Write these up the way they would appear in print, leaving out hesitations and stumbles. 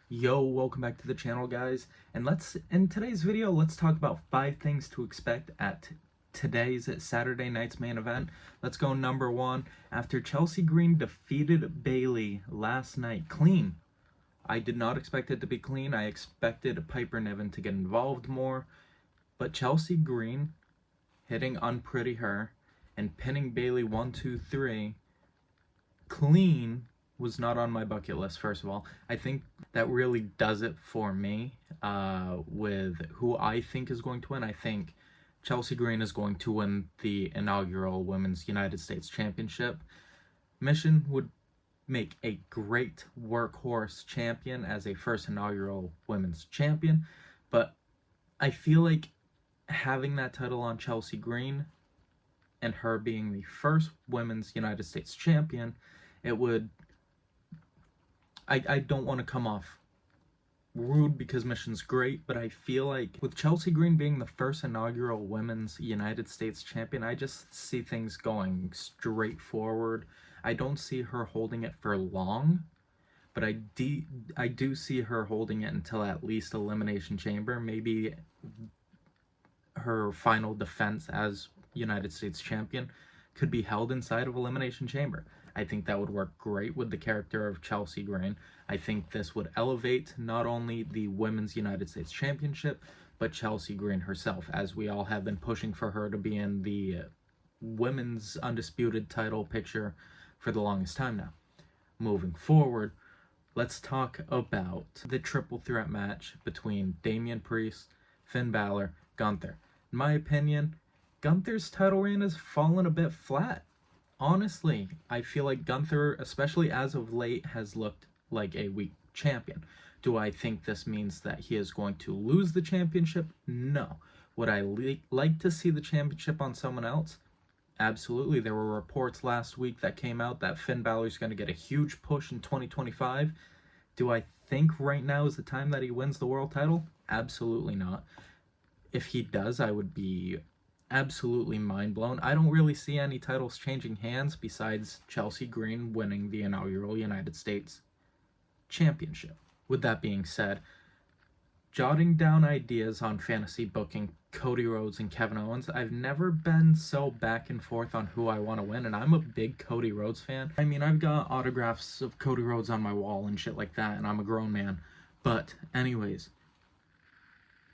Yo, welcome back to the channel, guys. And in today's video, let's talk about 5 things to expect at today's Saturday night's main event. Let's go number 1. After Chelsea Green defeated Bayley last night clean. I did not expect it to be clean. I expected Piper Niven to get involved more. But Chelsea Green hitting Unpretty Her and pinning Bayley 1, 2, 3 clean was not on my bucket list. First of all, I think that really does it for me with who I think is going to win. I think Chelsea Green is going to win the inaugural Women's United States Championship. Mission would make a great workhorse champion as a first inaugural women's champion, but I feel like having that title on Chelsea Green and her being the first Women's United States champion, it would... I don't want to come off rude because Mission's great, but I feel like with Chelsea Green being the first inaugural Women's United States champion, I just see things going straight forward. I don't see her holding it for long, but I do see her holding it until at least Elimination Chamber. Maybe her final defense as United States champion could be held inside of Elimination Chamber. I think that would work great with the character of Chelsea Green. I think this would elevate not only the Women's United States Championship, but Chelsea Green herself, as we all have been pushing for her to be in the Women's Undisputed title picture for the longest time now. Moving forward, let's talk about the triple threat match between Damian Priest, Finn Balor, Gunther. In my opinion, Gunther's title reign has fallen a bit flat. Honestly, I feel like Gunther, especially as of late, has looked like a weak champion. Do I think this means that he is going to lose the championship? No. Would I like to see the championship on someone else? Absolutely. There were reports last week that came out that Finn Balor is going to get a huge push in 2025. Do I think right now is the time that he wins the world title? Absolutely not. If he does, I would be absolutely mind blown. I don't really see any titles changing hands besides Chelsea Green winning the inaugural United States Championship. With that being said, jotting down ideas on fantasy booking Cody Rhodes and Kevin Owens, I've never been so back and forth on who I want to win, and I'm a big Cody Rhodes fan. I mean, I've got autographs of Cody Rhodes on my wall and shit like that, and I'm a grown man. But anyways,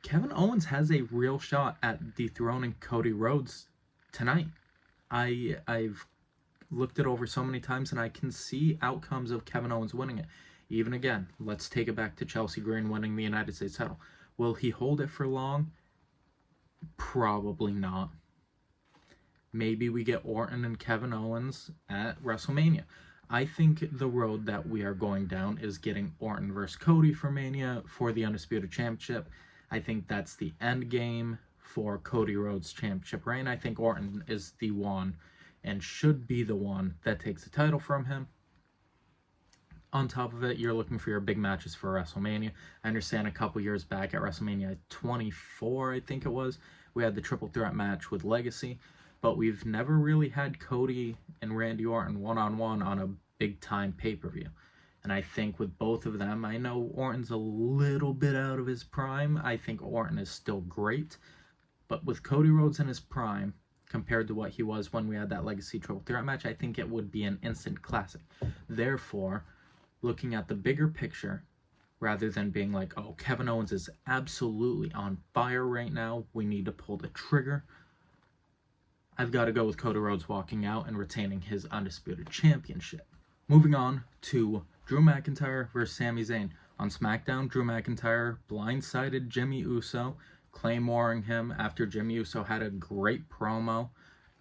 Kevin Owens has a real shot at dethroning Cody Rhodes tonight. I've looked it over so many times, and I can see outcomes of Kevin Owens winning it. Even again, let's take it back to Chelsea Green winning the United States title. Will he hold it for long? Probably not. Maybe we get Orton and Kevin Owens at WrestleMania. I think the road that we are going down is getting Orton versus Cody for Mania for the Undisputed Championship. I think that's the end game for Cody Rhodes' championship reign. I think Orton is the one and should be the one that takes the title from him. On top of it, you're looking for your big matches for WrestleMania. I understand a couple years back at WrestleMania 24, I think it was, we had the triple threat match with Legacy, but we've never really had Cody and Randy Orton one-on-one on a big-time pay-per-view. And I think with both of them, I know Orton's a little bit out of his prime. I think Orton is still great. But with Cody Rhodes in his prime, compared to what he was when we had that Legacy Triple Threat match, I think it would be an instant classic. Therefore, looking at the bigger picture, rather than being like, oh, Kevin Owens is absolutely on fire right now, we need to pull the trigger, I've got to go with Cody Rhodes walking out and retaining his Undisputed Championship. Moving on to Drew McIntyre versus Sami Zayn. On SmackDown, Drew McIntyre blindsided Jimmy Uso, claymoring him after Jimmy Uso had a great promo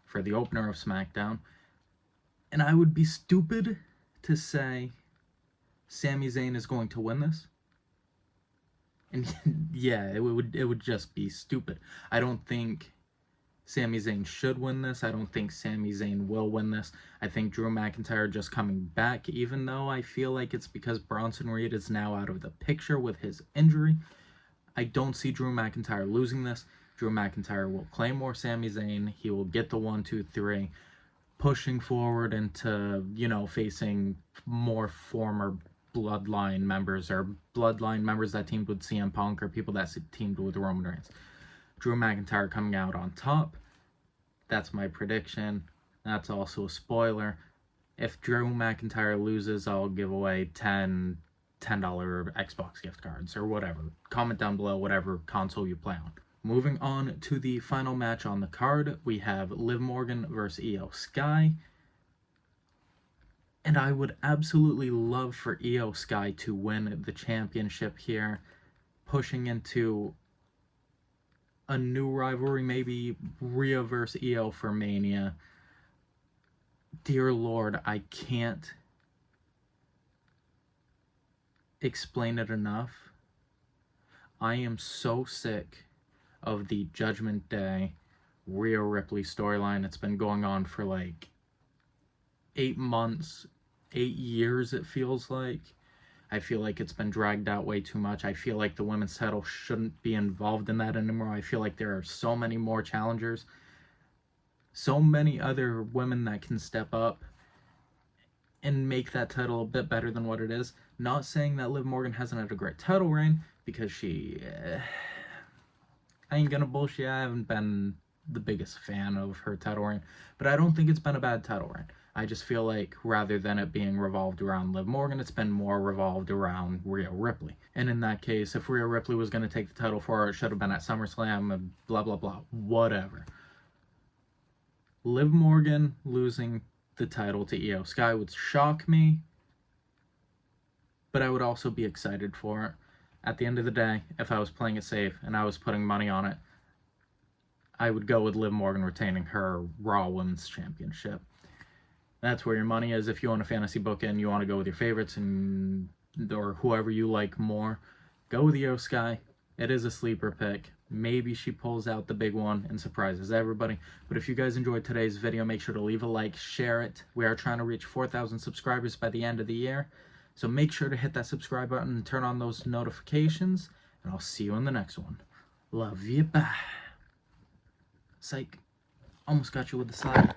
for the opener of SmackDown. And I would be stupid to say Sami Zayn is going to win this. And yeah, it would just be stupid. I don't think Sami Zayn should win this. I don't think Sami Zayn will win this. I think Drew McIntyre just coming back, even though I feel like it's because Bronson Reed is now out of the picture with his injury. I don't see Drew McIntyre losing this. Drew McIntyre will claymore Sami Zayn. He will get the 1, 2, 3. pushing forward into, facing more former Bloodline members or Bloodline members that teamed with CM Punk or people that teamed with Roman Reigns. Drew McIntyre coming out on top. That's my prediction. That's also a spoiler. If Drew McIntyre loses, I'll give away $10 Xbox gift cards or whatever. Comment down below whatever console you play on. Moving on to the final match on the card, we have Liv Morgan versus Io Sky. And I would absolutely love for Io Sky to win the championship here, pushing into a new rivalry, maybe Rhea versus Io for Mania. Dear Lord, I can't explain it enough. I am so sick of the Judgment Day Rhea Ripley storyline. It's been going on for like 8 months, 8 years it feels like. I feel like it's been dragged out way too much. I feel like the women's title shouldn't be involved in that anymore. I feel like there are so many more challengers, so many other women that can step up and make that title a bit better than what it is. Not saying that Liv Morgan hasn't had a great title reign, because she... I ain't gonna bullshit, I haven't been the biggest fan of her title reign, but I don't think it's been a bad title reign. I just feel like rather than it being revolved around Liv Morgan, it's been more revolved around Rhea Ripley. And in that case, if Rhea Ripley was going to take the title for her, it should have been at SummerSlam, blah, blah, blah, whatever. Liv Morgan losing the title to Io Sky would shock me, but I would also be excited for it. At the end of the day, if I was playing it safe and I was putting money on it, I would go with Liv Morgan retaining her Raw Women's Championship. That's where your money is. If you want a fantasy book and you want to go with your favorites and or whoever you like more, go with Io Sky. It is a sleeper pick. Maybe she pulls out the big one and surprises everybody. But if you guys enjoyed today's video, make sure to leave a like, share it. We are trying to reach 4,000 subscribers by the end of the year. So make sure to hit that subscribe button and turn on those notifications. And I'll see you in the next one. Love you. Bye. Psych. Almost got you with the slide.